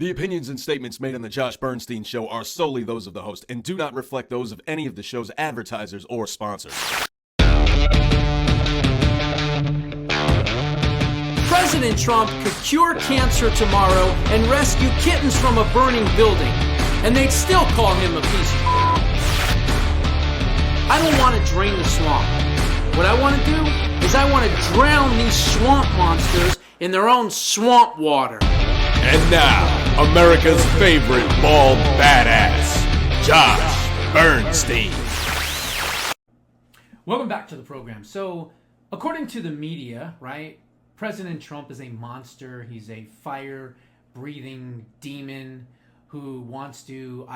The opinions and statements made on the Josh Bernstein Show are solely those of the host and do not reflect those of any of the show's advertisers or sponsors. President Trump could cure cancer tomorrow and rescue kittens from a burning building, and they'd still call him a piece of I don't want to drain the swamp. What I want to do is I want to drown these swamp monsters in their own swamp water. And now, America's favorite bald badass, Josh Bernstein. Welcome back to the program. So, according to the media, right, President Trump is a monster. He's a fire-breathing demon who wants to,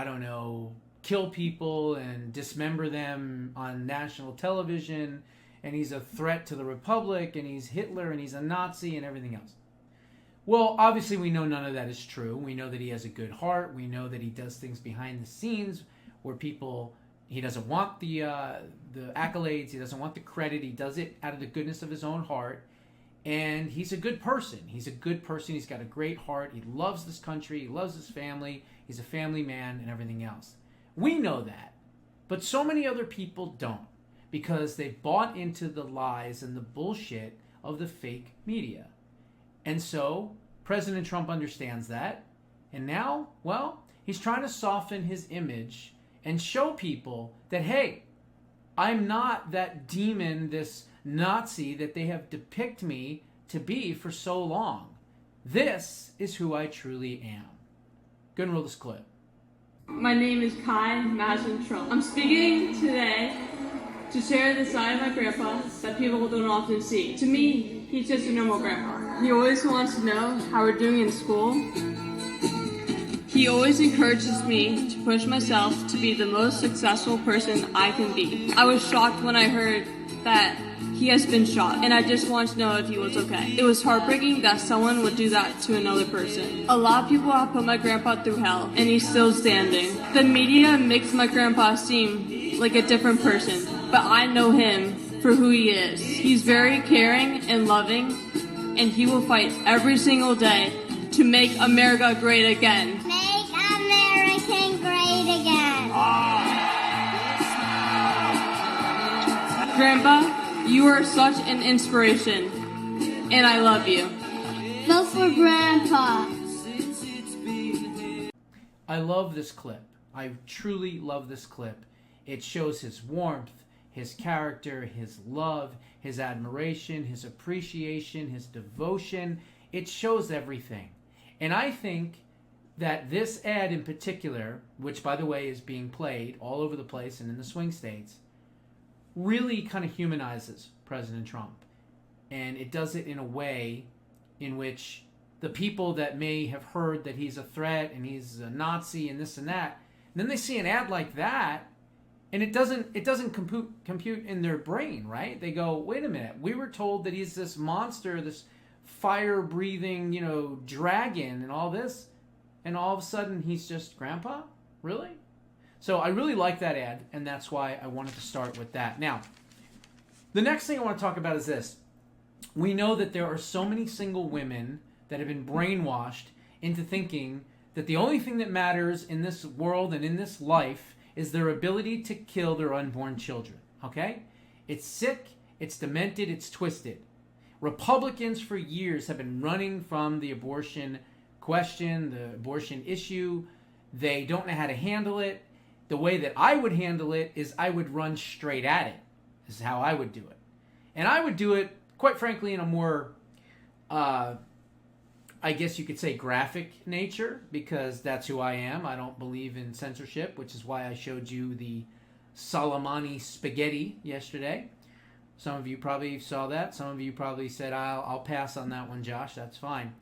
kill people and dismember them on national television. And he's a threat to the Republic, and he's Hitler, and he's a Nazi, and everything else. Well, obviously we know none of that is true. We know that he has a good heart. We know that he does things behind the scenes where he doesn't want the accolades. He doesn't want the credit. He does it out of the goodness of his own heart. And he's a good person. He's a good person. He's got a great heart. He loves this country. He loves his family. He's a family man and everything else. We know that. But so many other people don't, because they bought into the lies and the bullshit of the fake media. And so, President Trump understands that. And now, he's trying to soften his image and show people that, hey, I'm not that demon, this Nazi that they have depicted me to be for so long. This is who I truly am. Go and roll this clip. My name is Kai Imagine Trump. I'm speaking today to share the side of my grandpa that people don't often see. To me, he's just a normal grandpa. He always wants to know how we're doing in school. He always encourages me to push myself to be the most successful person I can be. I was shocked when I heard that he has been shot, and I just wanted to know if he was okay. It was heartbreaking that someone would do that to another person. A lot of people have put my grandpa through hell, and he's still standing. The media makes my grandpa seem like a different person, but I know him for who he is. He's very caring and loving, and he will fight every single day to make America great again. Make America great again. Grandpa, you are such an inspiration, and I love you. Vote for Grandpa. I love this clip. I truly love this clip. It shows his warmth, his character, his love, his admiration, his appreciation, his devotion. It shows everything. And I think that this ad in particular, which by the way is being played all over the place and in the swing states, really kind of humanizes President Trump. And it does it in a way in which the people that may have heard that he's a threat and he's a Nazi and this and that, and then they see an ad like that, and it doesn't compute in their brain, right? They go, wait a minute, we were told that he's this monster, this fire-breathing, dragon and all this, and all of a sudden he's just grandpa? Really? So I really like that ad, and that's why I wanted to start with that. Now, the next thing I want to talk about is this. We know that there are so many single women that have been brainwashed into thinking that the only thing that matters in this world and in this life is their ability to kill their unborn children, okay? It's sick, it's demented, it's twisted. Republicans for years have been running from the abortion question, the abortion issue. They don't know how to handle it. The way that I would handle it is I would run straight at it. This is how I would do it. And I would do it, quite frankly, in a more, I guess you could say, graphic nature, because that's who I am. I don't believe in censorship, which is why I showed you the Soleimani spaghetti yesterday. Some of you probably saw that. Some of you probably said, I'll pass on that one, Josh. That's fine.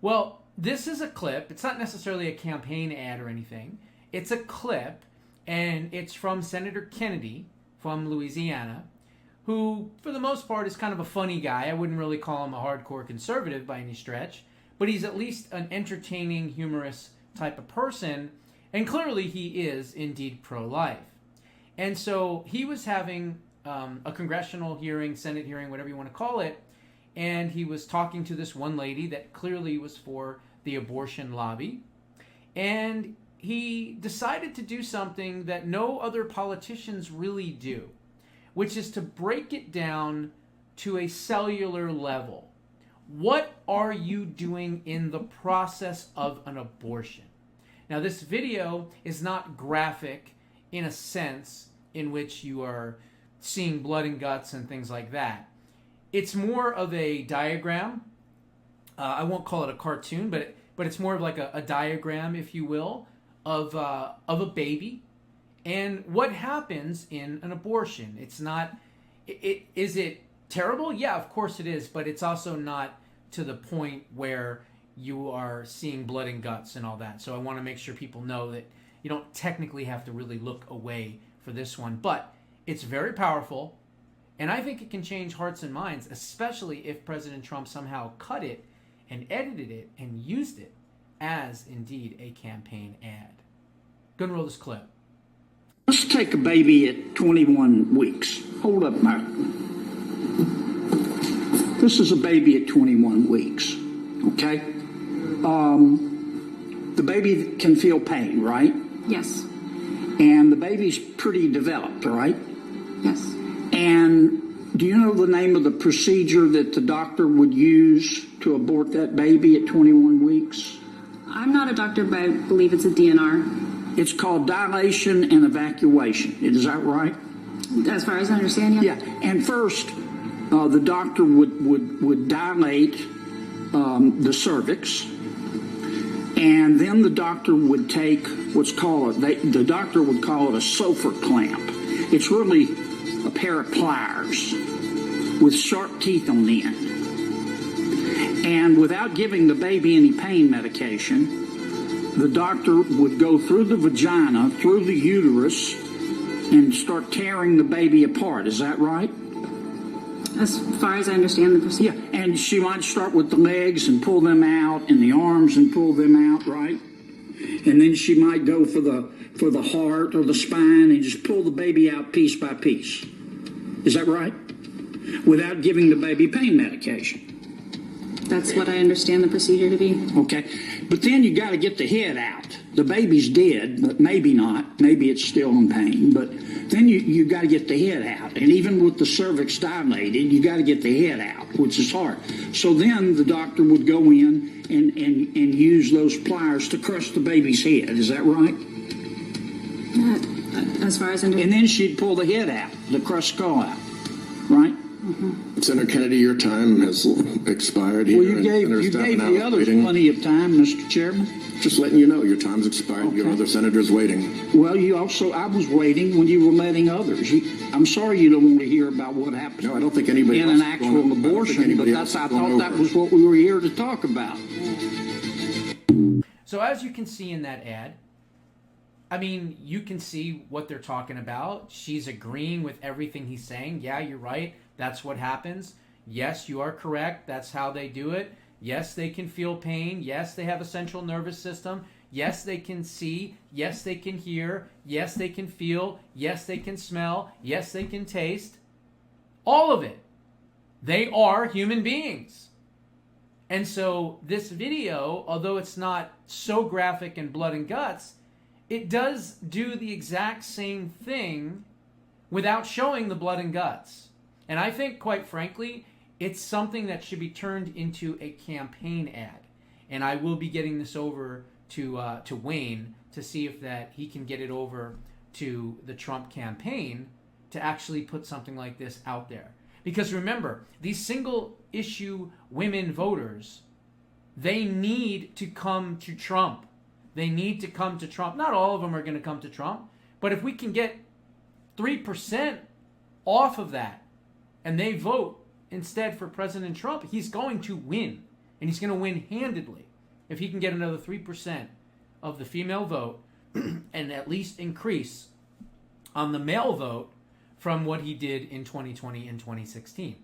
Well, this is a clip. It's not necessarily a campaign ad or anything. It's a clip, and it's from Senator Kennedy from Louisiana, who, for the most part, is kind of a funny guy. I wouldn't really call him a hardcore conservative by any stretch, but he's at least an entertaining, humorous type of person, and clearly he is indeed pro-life. And so he was having a congressional hearing, Senate hearing, whatever you want to call it, and he was talking to this one lady that clearly was for the abortion lobby. And he decided to do something that no other politicians really do, which is to break it down to a cellular level. What are you doing in the process of an abortion? Now, this video is not graphic in a sense in which you are seeing blood and guts and things like that. It's more of a diagram. I won't call it a cartoon, but it's more of like a diagram, if you will, of a baby and what happens in an abortion. It's not. Is it terrible? Yeah, of course it is, but it's also not to the point where you are seeing blood and guts and all that. So I want to make sure people know that you don't technically have to really look away for this one, but it's very powerful, and I think it can change hearts and minds, especially if President Trump somehow cut it and edited it and used it as indeed a campaign ad. Go and roll this clip. Let's take a baby at 21 weeks. Hold up, Mark. This is a baby at 21 weeks, okay? The baby can feel pain, right? Yes. And the baby's pretty developed, right? Yes. And do you know the name of the procedure that the doctor would use to abort that baby at 21 weeks? I'm not a doctor, but I believe it's a DNR. It's called dilation and evacuation. Is that right? As far as I understand, Yeah. And first, the doctor would dilate the cervix, and then the doctor would take what's called the doctor would call it a Sofer clamp. It's really a pair of pliers with sharp teeth on the end. And without giving the baby any pain medication, the doctor would go through the vagina, through the uterus, and start tearing the baby apart. Is that right? as far as I understand the procedure. Yeah, and she might start with the legs and pull them out, and the arms and pull them out, right? And then she might go for the heart or the spine and just pull the baby out piece by piece. Is that right? Without giving the baby pain medication. That's what I understand the procedure to be. Okay, but then you got to get the head out. The baby's dead, but maybe not. Maybe it's still in pain, but then you got to get the head out. And even with the cervix dilated, you got to get the head out, which is hard. So then the doctor would go in and use those pliers to crush the baby's head. Is that right? As far as I understand. And then she'd pull the head out, the crushed skull out, right? Senator Kennedy, your time has expired here. Well, you gave Senator the Stafford others waiting. plenty of time, Mr. Chairman. Just letting you know, your time's expired. Your Okay. other senators waiting. Well, I was waiting when you were letting others. I'm sorry you don't want to hear about what happened. No, I don't think anybody in else an is actual going- I don't think abortion, but anybody else I is going thought that over. was what we were here to talk about. So as you can see in that ad, I mean, you can see what they're talking about. She's agreeing with everything he's saying. Yeah, you're right. That's what happens. Yes, you are correct. That's how they do it. Yes, they can feel pain. Yes, they have a central nervous system. Yes, they can see. Yes, they can hear. Yes, they can feel. Yes, they can smell. Yes, they can taste. All of it. They are human beings. And so this video, although it's not so graphic and blood and guts, it does do the exact same thing without showing the blood and guts. And I think, quite frankly, it's something that should be turned into a campaign ad. And I will be getting this over to Wayne to see if that he can get it over to the Trump campaign to actually put something like this out there. Because remember, these single issue women voters, they need to come to Trump. They need to come to Trump. Not all of them are going to come to Trump, but if we can get 3% off of that and they vote instead for President Trump, he's going to win. And he's going to win handedly if he can get another 3% of the female vote and at least increase on the male vote from what he did in 2020 and 2016,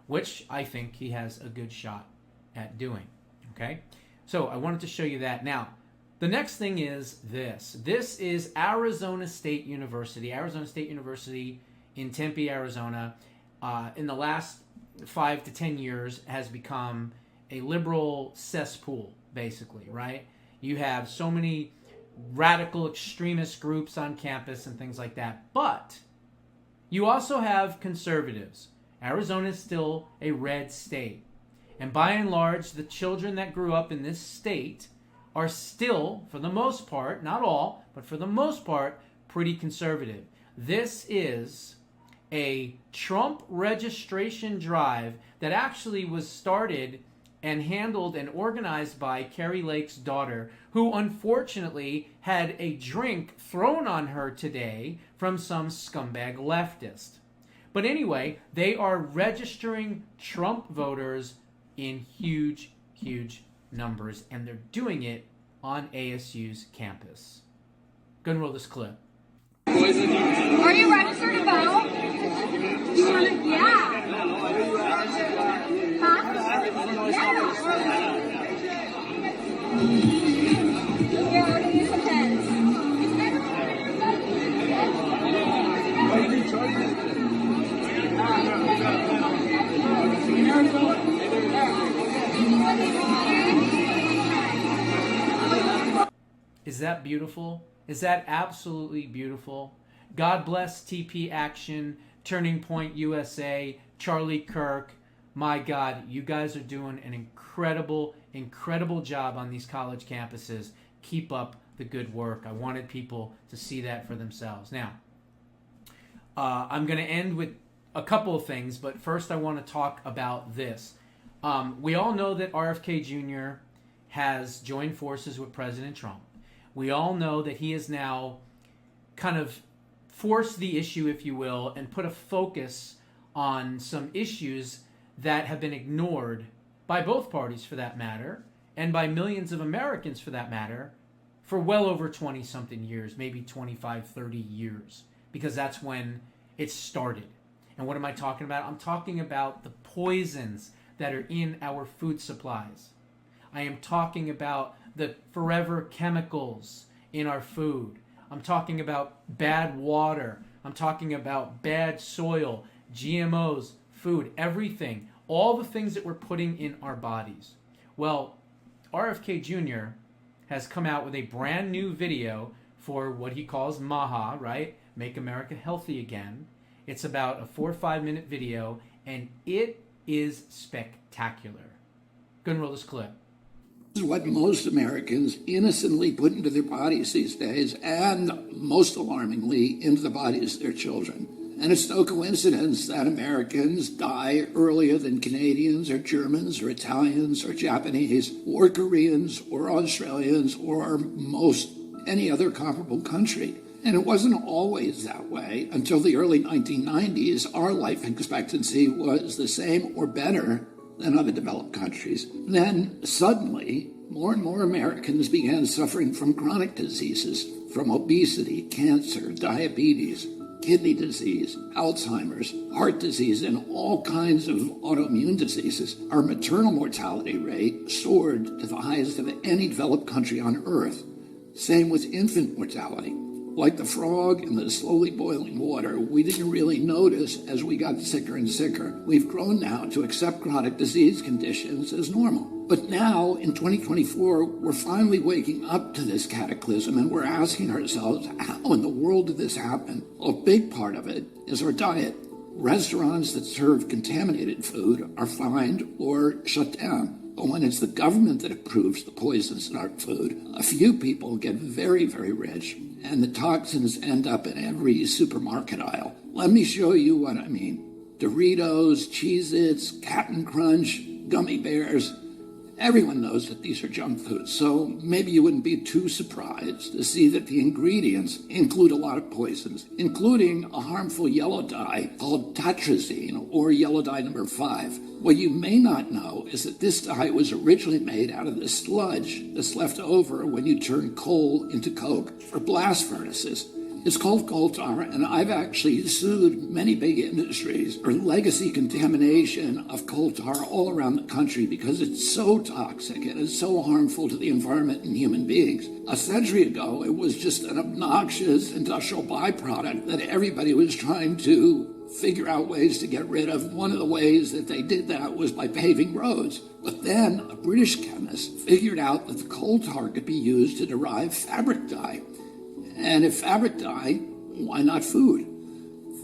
which I think he has a good shot at doing. Okay? So I wanted to show you that. Now, the next thing is this. This is Arizona State University. Arizona State University in Tempe, Arizona, in the last 5 to 10 years has become a liberal cesspool. basically, right? You have so many radical extremist groups on campus and things like that. But you also have conservatives. Arizona is still a red state. And by and large, the children that grew up in this state are still, for the most part, not all, but for the most part, pretty conservative. This is a Trump registration drive that actually was started and handled and organized by Carrie Lake's daughter, who unfortunately had a drink thrown on her today from some scumbag leftist. But anyway, they are registering Trump voters in huge, huge numbers, and they're doing it on ASU's campus. Gonna roll this clip. Are you registered to vote? You want to? Yeah. Huh? Yeah. Here, I'll give you some pens. Is that beautiful? Is that absolutely beautiful? God bless TP Action, Turning Point USA, Charlie Kirk. My God, you guys are doing an incredible, incredible job on these college campuses. Keep up the good work. I wanted people to see that for themselves. Now, I'm going to end with a couple of things, but first I want to talk about this. We all know that RFK Jr. has joined forces with President Trump. We all know that he has now kind of forced the issue, if you will, and put a focus on some issues that have been ignored by both parties, for that matter, and by millions of Americans, for that matter, for well over 20-something years, maybe 25, 30 years, because that's when it started. And what am I talking about? I'm talking about the poisons that are in our food supplies. I am talking about the forever chemicals in our food. I'm talking about bad water. I'm talking about bad soil, GMOs, food, everything. All the things that we're putting in our bodies. Well, RFK Jr. has come out with a brand new video for what he calls MAHA, right? Make America Healthy Again. It's about a 4 or 5 minute video, and it is spectacular. Go and roll this clip. This is what most Americans innocently put into their bodies these days, and most alarmingly, into the bodies of their children. And it's no coincidence that Americans die earlier than Canadians or Germans or Italians or Japanese or Koreans or Australians or most any other comparable country. And it wasn't always that way. Until the early 1990s, our life expectancy was the same or better than other developed countries. Then, suddenly, more and more Americans began suffering from chronic diseases, from obesity, cancer, diabetes, kidney disease, Alzheimer's, heart disease, and all kinds of autoimmune diseases. Our maternal mortality rate soared to the highest of any developed country on earth. Same with infant mortality. Like the frog in the slowly boiling water, we didn't really notice as we got sicker and sicker. We've grown now to accept chronic disease conditions as normal. But now, in 2024, we're finally waking up to this cataclysm, and we're asking ourselves, how in the world did this happen? Well, a big part of it is our diet. Restaurants that serve contaminated food are fined or shut down. But when it's the government that approves the poisons in our food, a few people get very, very rich, and the toxins end up in every supermarket aisle. Let me show you what I mean. Doritos, Cheez-Its, Cap'n Crunch, gummy bears. Everyone knows that these are junk foods, so maybe you wouldn't be too surprised to see that the ingredients include a lot of poisons, including a harmful yellow dye called tetrazine, or yellow dye number 5. What you may not know is that this dye was originally made out of the sludge that's left over when you turn coal into coke for blast furnaces. It's called coal tar, and I've actually sued many big industries for legacy contamination of coal tar all around the country because it's so toxic and it's so harmful to the environment and human beings. A century ago, it was just an obnoxious industrial byproduct that everybody was trying to figure out ways to get rid of. One of the ways that they did that was by paving roads. But then a British chemist figured out that the coal tar could be used to derive fabric dye. And if fabric dye, why not food?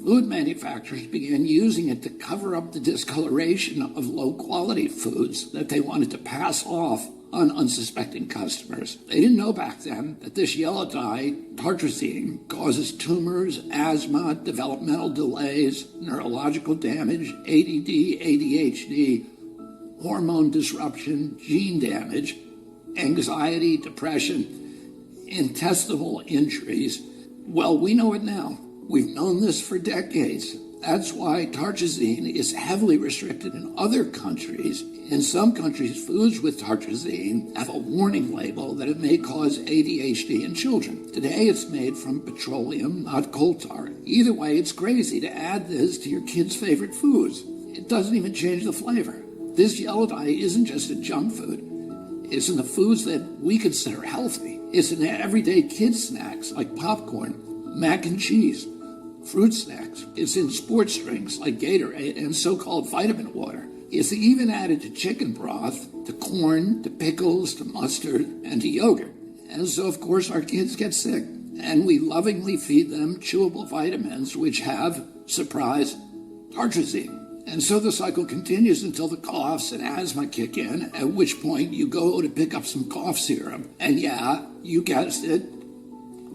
Food manufacturers began using it to cover up the discoloration of low-quality foods that they wanted to pass off on unsuspecting customers. They didn't know back then that this yellow dye, tartrazine, causes tumors, asthma, developmental delays, neurological damage, ADD, ADHD, hormone disruption, gene damage, anxiety, depression, intestinal injuries. Well, we know it now. We've known this for decades. That's why tartrazine is heavily restricted in other countries. In some countries, foods with tartrazine have a warning label that it may cause ADHD in children. Today, it's made from petroleum, not coal tar. Either way, it's crazy to add this to your kids' favorite foods. It doesn't even change the flavor. This yellow dye isn't just a junk food. It's in the foods that we consider healthy. It's in everyday kids' snacks like popcorn, mac and cheese, fruit snacks. It's in sports drinks like Gatorade and so-called vitamin water. It's even added to chicken broth, to corn, to pickles, to mustard, and to yogurt. And so, of course, our kids get sick. And we lovingly feed them chewable vitamins which have, surprise, tartrazine. And so the cycle continues until the coughs and asthma kick in, at which point you go to pick up some cough syrup. And yeah, you guessed it,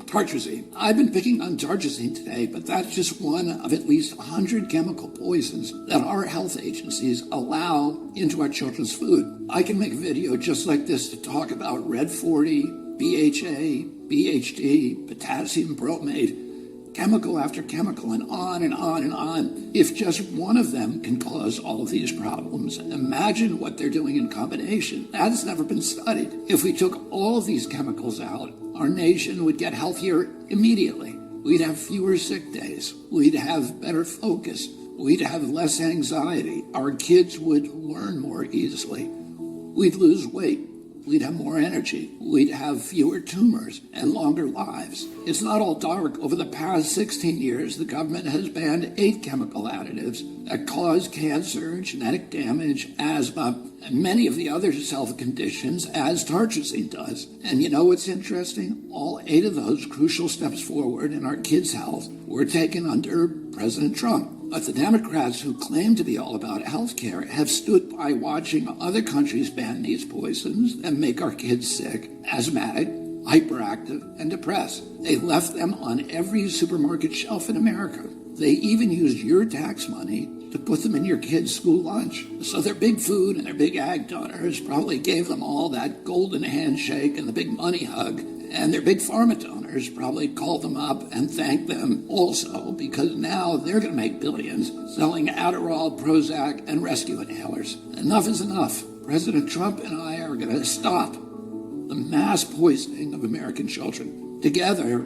tartrazine. I've been picking on tartrazine today, but that's just one of at least 100 chemical poisons that our health agencies allow into our children's food. I can make a video just like this to talk about Red 40, BHA, BHD, potassium bromate, chemical after chemical, and on and on and on. If just one of them can cause all of these problems, imagine what they're doing in combination. That's never been studied. If we took all of these chemicals out, our nation would get healthier immediately. We'd have fewer sick days. We'd have better focus. We'd have less anxiety. Our kids would learn more easily. We'd lose weight. We'd have more energy. We'd have fewer tumors and longer lives. It's not all dark. Over the past 16 years, the government has banned 8 chemical additives that cause cancer, genetic damage, asthma, and many of the other health conditions, as tartrazine does. And you know what's interesting? All 8 of those crucial steps forward in our kids' health were taken under President Trump. But the Democrats, who claim to be all about health care, have stood by watching other countries ban these poisons and make our kids sick, asthmatic, hyperactive, and depressed. They left them on every supermarket shelf in America. They even used your tax money to put them in your kids' school lunch. So their big food and their big ag donors probably gave them all that golden handshake and the big money hug. And their big pharma donors probably called them up and thanked them also, because now they're going to make billions selling Adderall, Prozac, and rescue inhalers. Enough is enough. President Trump and I are going to stop the mass poisoning of American children. Together,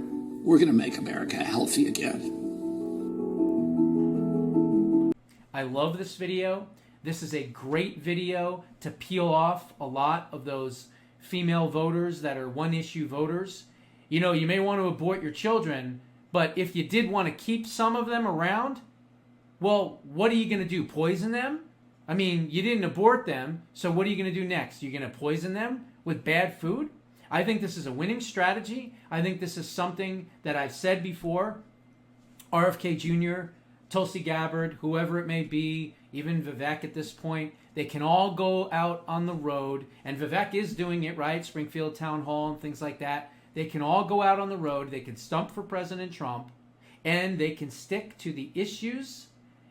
we're going to make America healthy again. I love this video. This is a great video to peel off a lot of those female voters that are one-issue voters. You know, you may want to abort your children, but if you did want to keep some of them around, well, what are you going to do? Poison them? I mean, you didn't abort them, so what are you going to do next? You're going to poison them with bad food? I think this is a winning strategy. I think this is something that I've said before. RFK JR, Tulsi Gabbard, whoever it may be, even Vivek at this point, they can all go out on the road, and Vivek is doing it, right? Springfield Town Hall and things like that. They can all go out on the road, they can stump for President Trump, and they can stick to the issues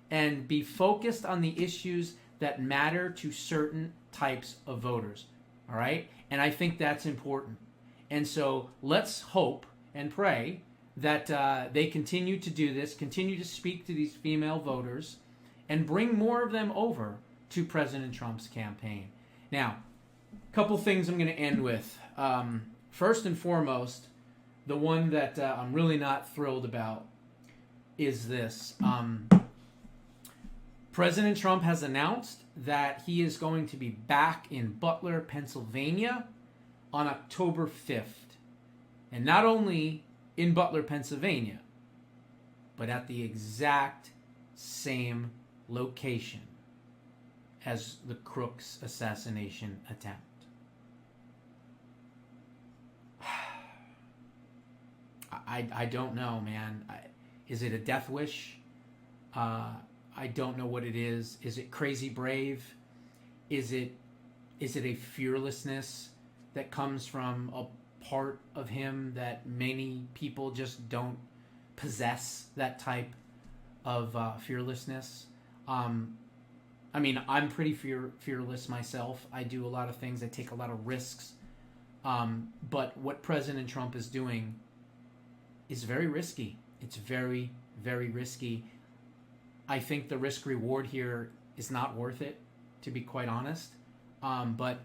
and be focused on the issues that matter to certain types of voters, all right? And I think that's important. And so let's hope and pray that they continue to do this, continue to speak to these female voters, and bring more of them over to President Trump's campaign. Now, a couple things I'm going to end with. First and foremost, the one that I'm really not thrilled about is this. President Trump has announced that he is going to be back in Butler, Pennsylvania on October 5th. And not only in Butler, Pennsylvania, but at the exact same location as the Crooks assassination attempt. I don't know, man. Is it a death wish? I don't know what it is. Is it crazy brave? Is it a fearlessness that comes from a part of him that many people just don't possess that type of fearlessness? I mean, I'm pretty fearless myself. I do a lot of things. I take a lot of risks. But what President Trump is doing is very risky. It's very, very risky. I think the risk reward here is not worth it, to be quite honest. But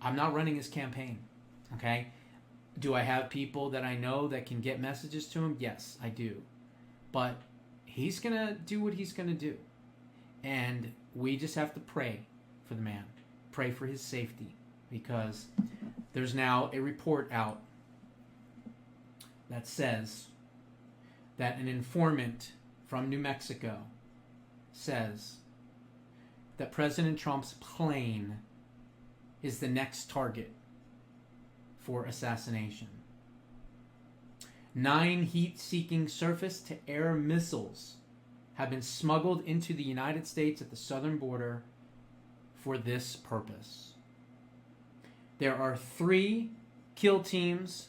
I'm not running his campaign. Okay? Do I have people that I know that can get messages to him? Yes, I do. But he's going to do what he's going to do. And we just have to pray for the man. Pray for his safety. Because there's now a report out that says that an informant from New Mexico says that President Trump's plane is the next target for assassination. 9 heat-seeking surface-to-air missiles have been smuggled into the United States at the southern border for this purpose. There are 3 kill teams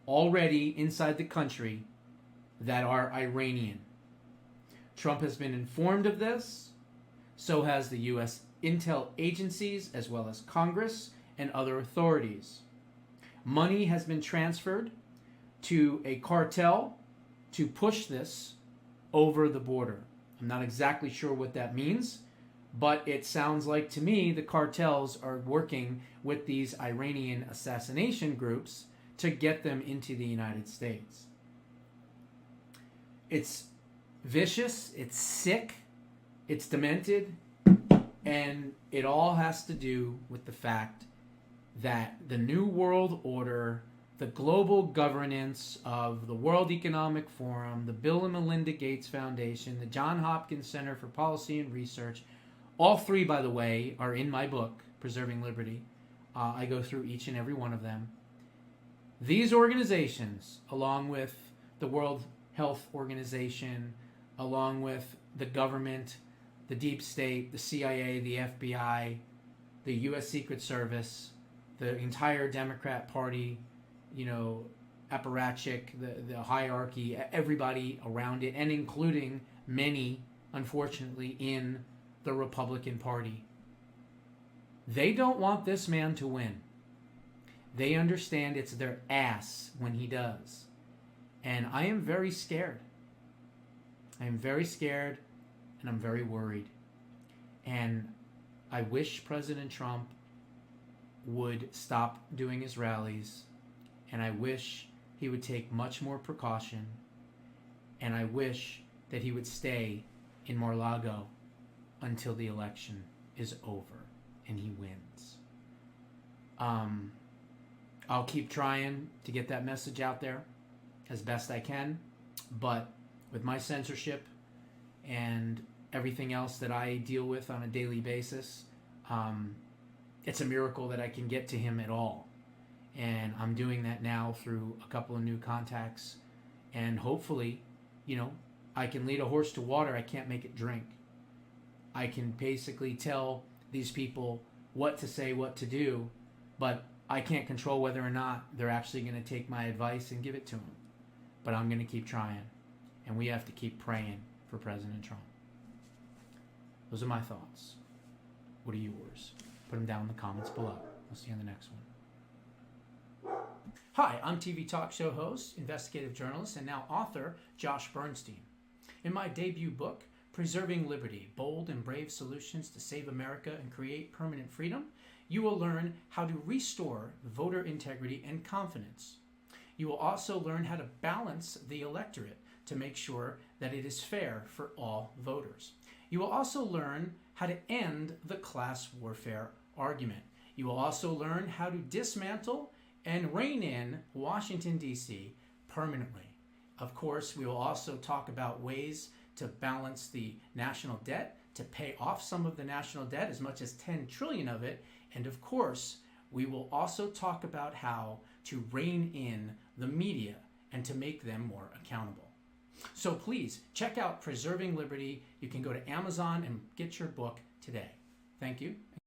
already inside the country that are Iranian. Trump has been informed of this. So has the U.S. intel agencies, as well as Congress and other authorities. Money has been transferred to a cartel to push this over the border. I'm not exactly sure what that means, but it sounds like to me the cartels are working with these Iranian assassination groups to get them into the United States. It's vicious, it's sick, it's demented, and it all has to do with the fact that the New World Order, the global governance of the World Economic Forum, the Bill and Melinda Gates Foundation, the Johns Hopkins Center for Policy and Research, all 3, by the way, are in my book, Preserving Liberty. I go through each and every one of them. These organizations, along with the World Health Organization, along with the government, the deep state, the CIA, the FBI, the U.S. Secret Service, the entire Democrat Party, apparatchik, the hierarchy, everybody around it, and including many, unfortunately, in the Republican Party. They don't want this man to win. They understand it's their ass when he does. And I am very scared. I am very scared, and I'm very worried. And I wish President Trump would stop doing his rallies, and I wish he would take much more precaution, and I wish that he would stay in Mar-a-Lago until the election is over and he wins. I'll keep trying to get that message out there as best I can, but with my censorship and everything else that I deal with on a daily basis, it's a miracle that I can get to him at all. And I'm doing that now through a couple of new contacts. And hopefully, I can lead a horse to water. I can't make it drink. I can basically tell these people what to say, what to do, but I can't control whether or not they're actually going to take my advice and give it to them. But I'm going to keep trying. And we have to keep praying for President Trump. Those are my thoughts. What are yours? Put them down in the comments below. I'll see you on the next one. Hi, I'm TV talk show host, investigative journalist, and now author Josh Bernstein. In my debut book, Preserving Liberty, Bold and Brave Solutions to Save America and Create Permanent Freedom, you will learn how to restore voter integrity and confidence. You will also learn how to balance the electorate to make sure that it is fair for all voters. You will also learn how to end the class warfare argument. You will also learn how to dismantle and rein in Washington, D.C. permanently. Of course, we will also talk about ways to balance the national debt, to pay off some of the national debt, as much as 10 trillion of it. And of course, we will also talk about how to rein in the media and to make them more accountable. So please check out Preserving Liberty. You can go to Amazon and get your book today. Thank you.